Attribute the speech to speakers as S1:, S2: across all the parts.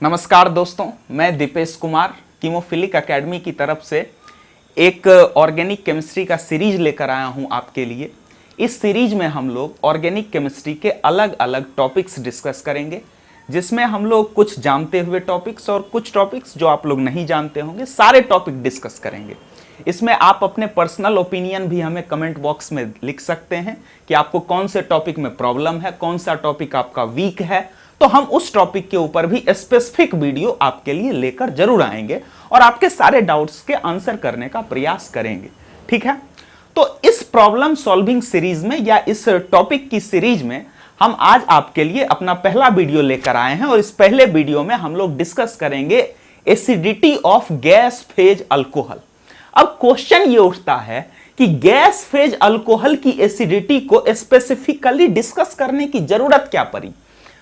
S1: नमस्कार दोस्तों, मैं दीपेश कुमार कीमोफिलिक एकेडमी की तरफ से एक ऑर्गेनिक केमिस्ट्री का सीरीज लेकर आया हूं आपके लिए। इस सीरीज में हम लोग ऑर्गेनिक केमिस्ट्री के अलग अलग टॉपिक्स डिस्कस करेंगे, जिसमें हम लोग कुछ जानते हुए टॉपिक्स और कुछ टॉपिक्स जो आप लोग नहीं जानते होंगे, सारे टॉपिक डिस्कस करेंगे। इसमें आप अपने पर्सनल ओपिनियन भी हमें कमेंट बॉक्स में लिख सकते हैं कि आपको कौन से टॉपिक में प्रॉब्लम है, कौन सा टॉपिक आपका वीक है, तो हम उस टॉपिक के ऊपर भी स्पेसिफिक वीडियो आपके लिए लेकर जरूर आएंगे और आपके सारे डाउट्स के आंसर करने का प्रयास करेंगे। ठीक है, तो इस प्रॉब्लम सॉल्विंग सीरीज में या इस टॉपिक की सीरीज में हम आज आपके लिए अपना पहला वीडियो लेकर आए हैं और इस पहले वीडियो में हम लोग डिस्कस करेंगे acidity of gas phase alcohol. अब क्वेश्चन ये उठता है कि गैस फेज अल्कोहल की एसिडिटी को स्पेसिफिकली डिस्कस करने की जरूरत क्या पड़ी?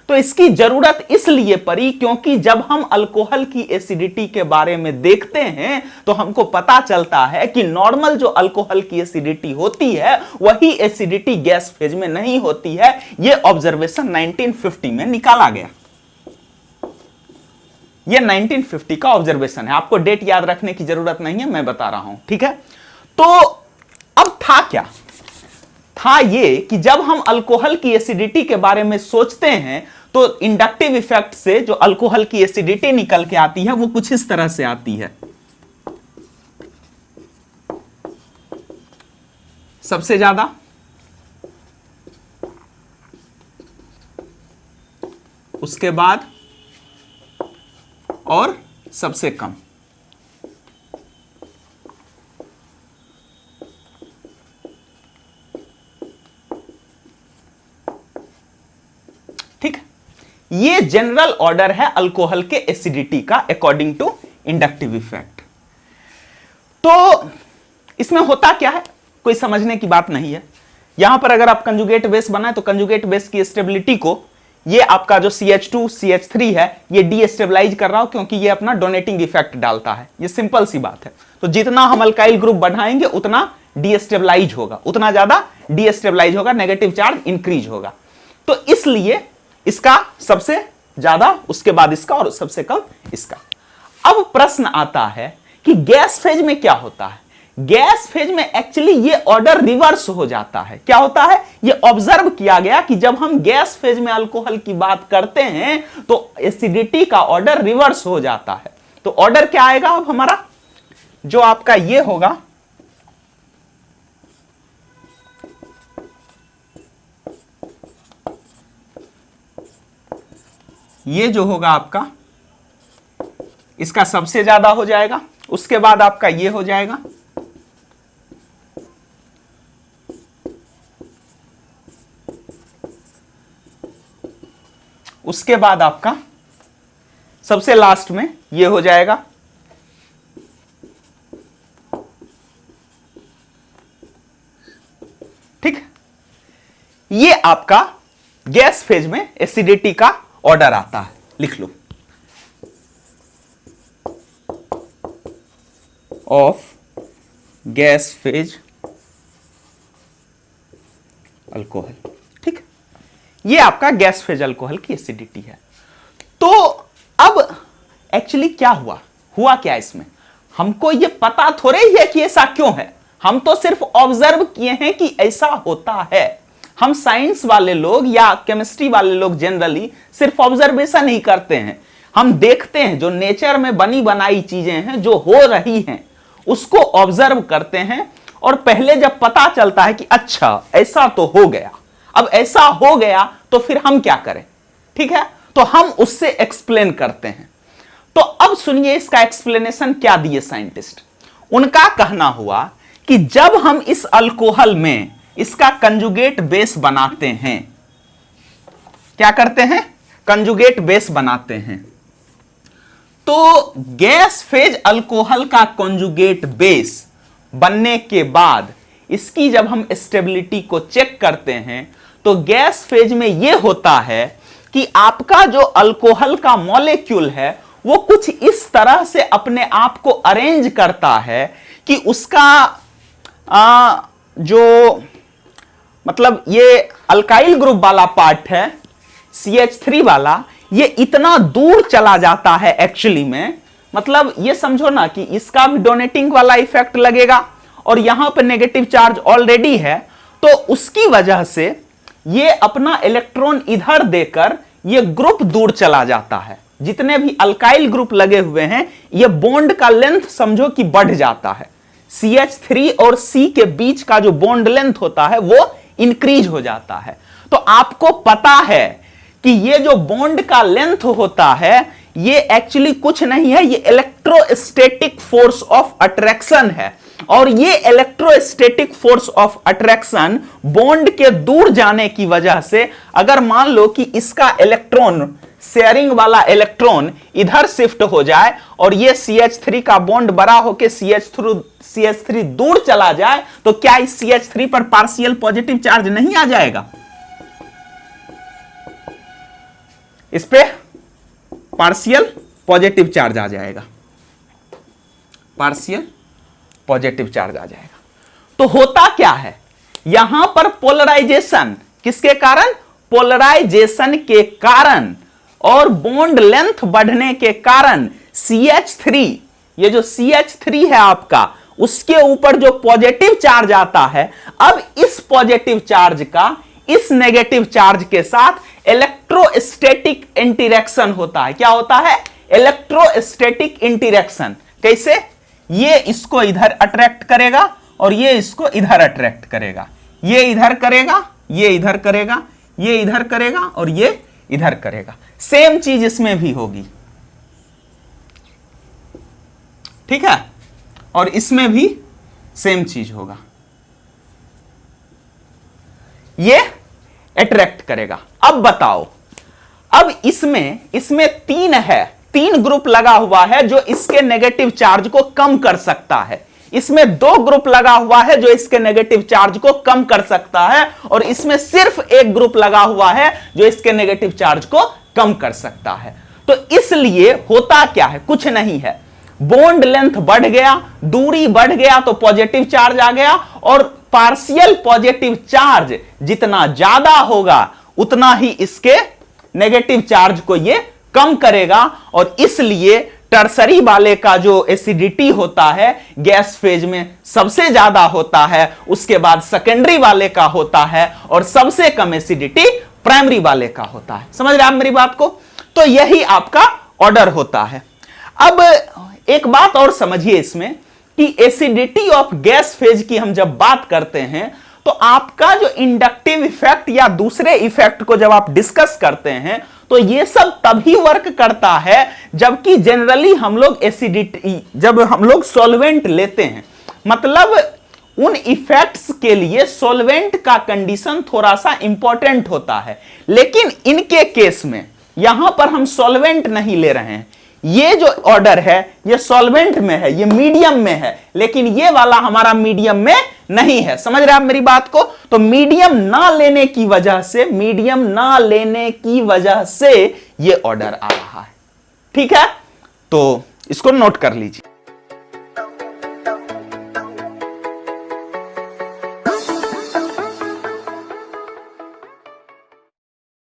S1: तो इसकी जरूरत इसलिए पड़ी क्योंकि जब हम अल्कोहल की एसिडिटी के बारे में देखते हैं तो हमको पता चलता है कि नॉर्मल जो अल्कोहल की एसिडिटी होती है वही एसिडिटी गैस फेज में नहीं होती है। यह ऑब्जर्वेशन 1950 में निकाला गया। यह 1950 का ऑब्जर्वेशन है, आपको डेट याद रखने की जरूरत नहीं है, मैं बता रहा हूं। ठीक है, तो अब था क्या? था ये कि जब हम अल्कोहल की एसिडिटी के बारे में सोचते हैं तो इंडक्टिव इफेक्ट से जो अल्कोहल की एसिडिटी निकल के आती है वो कुछ इस तरह से आती है। सबसे ज्यादा, उसके बाद और सबसे कम। ठीक, ये जनरल ऑर्डर है अल्कोहल के एसिडिटी का अकॉर्डिंग टू इंडक्टिव इफेक्ट। तो इसमें होता क्या है, कोई समझने की बात नहीं है। यहां पर अगर आप कंजुगेट बेस बनाए तो कंजुगेट बेस की स्टेबिलिटी को ये आपका जो CH2 CH3 है ये डीस्टेबलाइज कर रहा हो, क्योंकि ये अपना डोनेटिंग इफेक्ट डालता है। ये सिंपल सी बात है। तो जितना हम अल्काइल ग्रुप बढ़ाएंगे उतना डीस्टेबलाइज होगा, उतना ज्यादा डीस्टेबलाइज होगा, नेगेटिव चार्ज इंक्रीज होगा। तो इसलिए इसका सबसे ज्यादा, उसके बाद इसका और सबसे कम इसका। अब प्रश्न आता है कि गैस फेज में क्या होता है? गैस फेज में एक्चुअली ये ऑर्डर रिवर्स हो जाता है। क्या होता है? ये ऑब्जर्व किया गया कि जब हम गैस फेज में अल्कोहल की बात करते हैं तो एसिडिटी का ऑर्डर रिवर्स हो जाता है। तो ऑर्डर क्या आएगा अब हमारा? जो आपका ये होगा, ये जो होगा आपका, इसका सबसे ज्यादा हो जाएगा, उसके बाद आपका ये हो जाएगा, उसके बाद आपका सबसे लास्ट में ये हो जाएगा। ठीक, ये आपका गैस फेज में एसिडिटी का ऑर्डर आता है। लिख लो, ऑफ गैस फेज अल्कोहल। ठीक, ये आपका गैस फेज अल्कोहल की एसिडिटी है। तो अब एक्चुअली क्या हुआ क्या इसमें? हमको ये पता थोड़े ही है कि ऐसा क्यों है, हम तो सिर्फ ऑब्जर्व किए हैं कि ऐसा होता है। हम साइंस वाले लोग या केमिस्ट्री वाले लोग जनरली सिर्फ ऑब्जर्वेशन ही करते हैं। हम देखते हैं जो नेचर में बनी बनाई चीजें हैं, जो हो रही हैं, उसको ऑब्जर्व करते हैं और पहले जब पता चलता है कि अच्छा ऐसा तो हो गया, अब ऐसा हो गया तो फिर हम क्या करें? ठीक है, तो हम उससे एक्सप्लेन करते हैं। तो अब सुनिए इसका एक्सप्लेनेशन क्या दिए साइंटिस्ट। उनका कहना हुआ कि जब हम इस अल्कोहल में इसका कंजुगेट बेस बनाते हैं, क्या करते हैं? कंजुगेट बेस बनाते हैं। तो गैस फेज अल्कोहल का कंजुगेट बेस बनने के बाद इसकी जब हम स्टेबिलिटी को चेक करते हैं तो गैस फेज में यह होता है कि आपका जो अल्कोहल का मॉलिक्यूल है वो कुछ इस तरह से अपने आप को अरेंज करता है कि उसका जो मतलब ये अल्काइल ग्रुप वाला पार्ट है CH3 वाला, ये इतना दूर चला जाता है एक्चुअली में, मतलब ये समझो ना कि इसका भी डोनेटिंग वाला इफेक्ट लगेगा और यहां पे नेगेटिव चार्ज ऑलरेडी है, तो उसकी वजह से ये अपना इलेक्ट्रॉन इधर देकर ये ग्रुप दूर चला जाता है। जितने भी अल्काइल ग्रुप लगे हुए हैं, ये बॉन्ड का लेंथ समझो कि बढ़ जाता है। CH3 और C के बीच का जो बॉन्ड लेंथ होता है वो इंक्रीज हो जाता है। तो आपको पता है कि ये जो बॉन्ड का लेंथ होता है ये एक्चुअली कुछ नहीं है, ये इलेक्ट्रोस्टैटिक फोर्स ऑफ अट्रैक्शन है। और ये electrostatic force of attraction bond के दूर जाने की वजह से, अगर मान लो कि इसका इलेक्ट्रॉन, शेयरिंग वाला इलेक्ट्रॉन इधर शिफ्ट हो जाए और ये CH3 का बॉन्ड बड़ा होकर CH3 दूर चला जाए, तो क्या इस CH3 पर पार्शियल पॉजिटिव चार्ज नहीं आ जाएगा? इस पे पार्शियल पॉजिटिव चार्ज आ जाएगा, पार्शियल पॉजिटिव चार्ज आ जाएगा। तो होता क्या है यहां पर? पोलराइजेशन किसके कारण? पोलराइजेशन के कारण और बॉन्ड लेंथ बढ़ने के कारण CH3, ये जो CH3 है आपका, उसके ऊपर जो पॉजिटिव चार्ज आता है, अब इस पॉजिटिव चार्ज का इस नेगेटिव चार्ज के साथ इलेक्ट्रोस्टैटिक इंटरेक्शन होता है। क्या होता है? Electrostatic interaction. कैसे? ये इसको इधर अट्रैक्ट करेगा और ये इसको इधर अट्रैक्ट करेगा, ये इधर करेगा, ये इधर करेगा, ये इधर करेगा और ये इधर करेगा। सेम चीज इसमें भी होगी, ठीक है? और इसमें भी सेम चीज होगा, ये अट्रैक्ट करेगा। अब बताओ, अब इसमें तीन ग्रुप लगा हुआ है जो इसके नेगेटिव चार्ज को कम कर सकता है। इसमें 2 ग्रुप लगा हुआ है जो इसके नेगेटिव चार्ज को कम कर सकता है, और इसमें सिर्फ 1 ग्रुप लगा हुआ है जो इसके नेगेटिव चार्ज को कम कर सकता है। तो इसलिए होता क्या है? कुछ नहीं है, बॉन्ड लेंथ बढ़ गया, दूरी बढ़ गया तो पॉजिटिव चार्ज आ गया, और पार्शियल पॉजिटिव चार्ज जितना ज्यादा होगा उतना ही इसके नेगेटिव चार्ज को ये कम करेगा। और इसलिए टर्सरी वाले का जो एसिडिटी होता है गैस फेज में सबसे ज्यादा होता है, उसके बाद सेकेंडरी वाले का होता है, और सबसे कम एसिडिटी प्राइमरी वाले का होता है। समझ रहे आप मेरी बात को? तो यही आपका ऑर्डर होता है। अब एक बात और समझिए इसमें कि एसिडिटी ऑफ गैस फेज की हम जब बात करते हैं तो आपका जो इंडक्टिव इफेक्ट या दूसरे इफेक्ट को जब आप डिस्कस करते हैं तो ये सब तभी वर्क करता है जबकि जनरली हम लोग एसिडिटी, जब हम लोग सॉल्वेंट लेते हैं, मतलब उन इफेक्ट्स के लिए सॉल्वेंट का कंडीशन थोड़ा सा इंपॉर्टेंट होता है। लेकिन इनके केस में यहां पर हम सॉल्वेंट नहीं ले रहे हैं, ये जो ऑर्डर है ये सॉल्वेंट में है, ये मीडियम में है, लेकिन ये वाला हमारा मीडियम में नहीं है। समझ रहे आप मेरी बात को? तो मीडियम ना लेने की वजह से ये ऑर्डर आ रहा है, ठीक है? तो इसको नोट कर लीजिए।